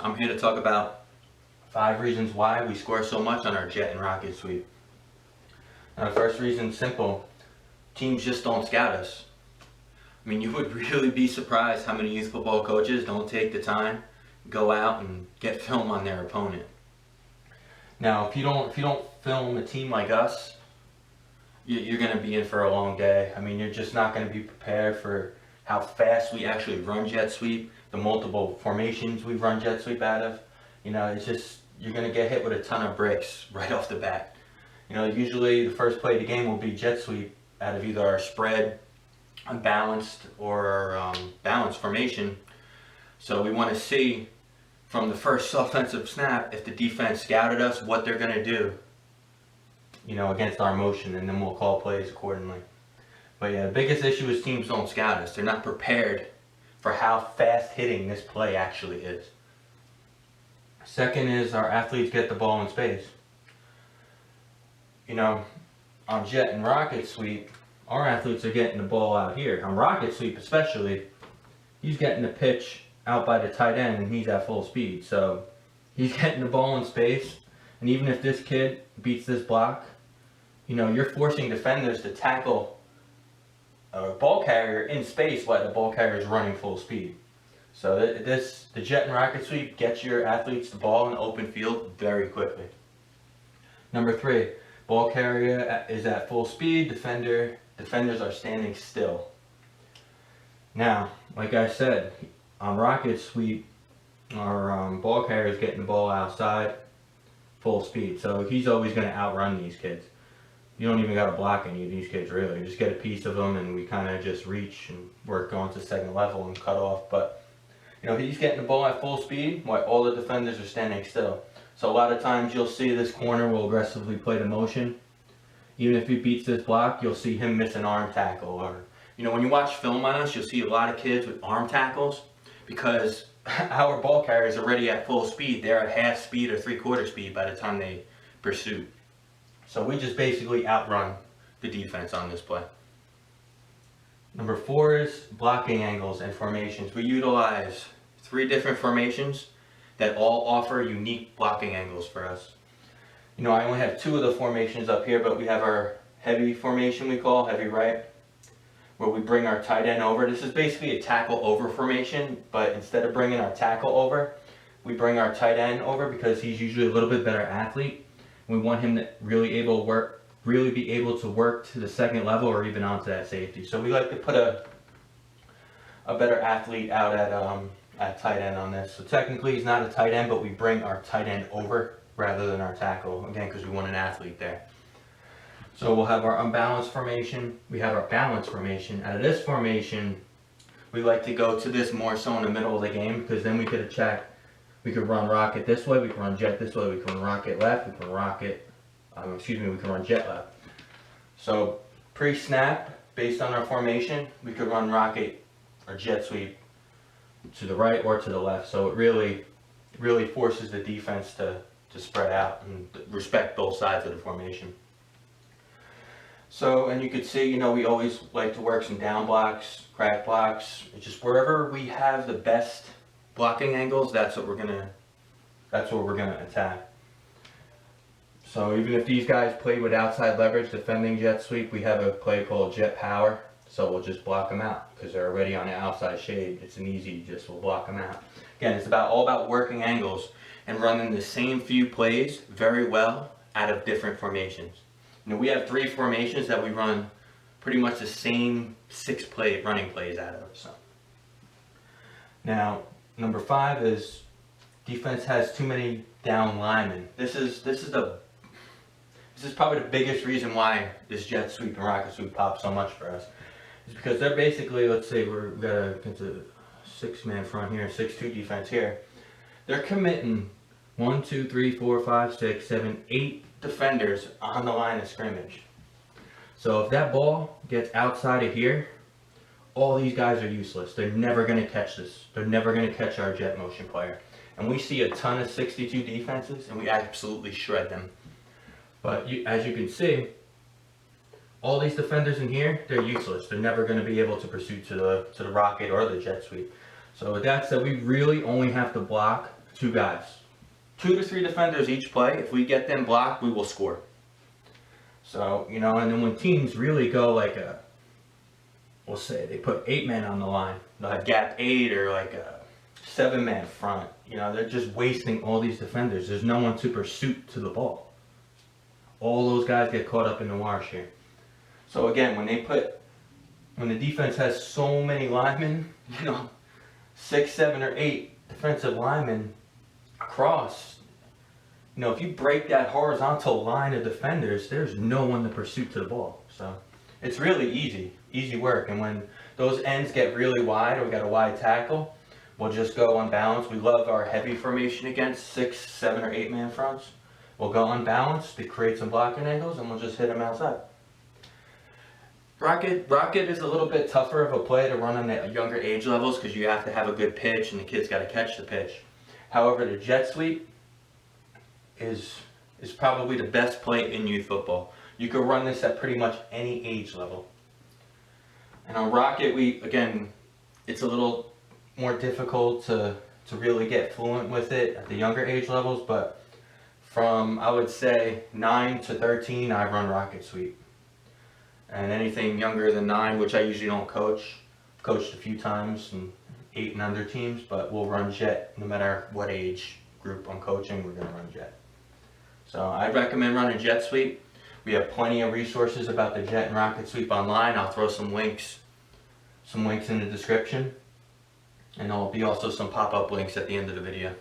I'm here to talk about 5 reasons why we score so much on our jet and rocket sweep. Now the first reason is simple. Teams just don't scout us. I mean, you would really be surprised how many youth football coaches don't take the time, go out and get film on their opponent. Now, if you don't film a team like us, you're going to be in for a long day. I mean, you're just not going to be prepared for how fast we actually run jet sweep, the multiple formations we run jet sweep out of. You know, it's just, you're going to get hit with a ton of bricks right off the bat. You know, usually the first play of the game will be jet sweep out of either our spread, unbalanced, or balanced formation. So we want to see from the first offensive snap if the defense scouted us, what they're going to do, you know, against our motion, and then we'll call plays accordingly. But yeah, the biggest issue is teams don't scout us. They're not prepared for how fast hitting this play actually is. Second is our athletes get the ball in space. You know, on jet and rocket sweep, our athletes are getting the ball out here. On rocket sweep especially, he's getting the pitch out by the tight end and he's at full speed. So he's getting the ball in space, and even if this kid beats this block, you know, you're forcing defenders to tackle a ball carrier in space while the ball carrier is running full speed. So the jet and rocket sweep gets your athletes the ball in the open field very quickly. Number 3, ball carrier is at full speed, defenders are standing still. Now, like I said, on rocket sweep, our ball carrier is getting the ball outside, full speed. So he's always going to outrun these kids. You don't even got to block any of these kids really. You just get a piece of them and we kind of just reach and work on to second level and cut off. But you know, he's getting the ball at full speed while all the defenders are standing still. So a lot of times you'll see this corner will aggressively play the motion. Even if he beats this block, you'll see him miss an arm tackle. Or, you know, when you watch film on us, you'll see a lot of kids with arm tackles because our ball carrier is already at full speed. They're at half speed or 3/4 speed by the time they pursue. So we just basically outrun the defense on this play. Number 4 is blocking angles and formations. We utilize 3 different formations that all offer unique blocking angles for us. You know, I only have 2 of the formations up here, but we have our heavy formation we call heavy right, where we bring our tight end over. This is basically a tackle over formation, but instead of bringing our tackle over, we bring our tight end over because he's usually a little bit better athlete. We want him to really be able to work to the second level or even onto that safety. So we like to put a better athlete out at tight end on this. So technically he's not a tight end, but we bring our tight end over rather than our tackle, again, because we want an athlete there. So we'll have our unbalanced formation, we have our balanced formation. Out of this formation, we like to go to this more so in the middle of the game, because then we could attack. We could run rocket this way, we can run jet this way, we can run rocket left, we can we can run jet left. So pre-snap, based on our formation, we could run rocket or jet sweep to the right or to the left. So it really forces the defense to spread out and respect both sides of the formation. So, and you could see, you know, we always like to work some down blocks, crack blocks. It's just wherever we have the best blocking angles, that's what we're gonna attack. So even if these guys play with outside leverage defending jet sweep, we have a play called jet power. So we'll just block them out because they're already on the outside shade. It's an easy, we'll block them out. Again, it's all about working angles and running the same few plays very well out of different formations. You know, we have 3 formations that we run pretty much the same 6 running plays out of. So now, number 5 is defense has too many down linemen. This is probably the biggest reason why this jet sweep and rocket sweep pops so much for us. Is because they're basically, let's say we've got a 6-man front here, 6-2 defense here. They're committing 1, 2, 3, 4, 5, 6, 7, 8 defenders on the line of scrimmage. So if that ball gets outside of here, all these guys are useless. They're never going to catch this. They're never going to catch our jet motion player. And we see a ton of 62 defenses and we absolutely shred them. But as you can see, all these defenders in here, they're useless. They're never going to be able to pursue to the rocket or the jet sweep. So with that said, we really only have to block 2 guys. 2 to 3 defenders each play. If we get them blocked, we will score. So, you know, and then when teams really go like we'll say they put 8 men on the line, they'll have gap 8 or like a 7-man front. You know, they're just wasting all these defenders. There's no one to pursuit to the ball. All those guys get caught up in the wash here. So again, when the defense has so many linemen, you know, 6, 7, or 8 defensive linemen across, you know, if you break that horizontal line of defenders, there's no one to pursuit to the ball. So it's really easy work. And when those ends get really wide, or we got a wide tackle, we'll just go unbalanced. We love our heavy formation against 6, 7, or 8-man fronts. We'll go unbalanced to create some blocking angles, and we'll just hit them outside. Rocket is a little bit tougher of a play to run on the younger age levels because you have to have a good pitch and the kid's got to catch the pitch. However, the jet sweep is probably the best play in youth football. You can run this at pretty much any age level. And on Rocket, it's a little more difficult to really get fluent with it at the younger age levels, but from, I would say, 9 to 13, I run Rocket Sweep. And anything younger than 9, which I usually don't coach, I've coached a few times in 8 and under teams, but we'll run jet no matter what age group I'm coaching, we're going to run jet. So I'd recommend running jet sweep. We have plenty of resources about the jet and rocket sweep online. I'll throw some links in the description. And there'll be also some pop-up links at the end of the video.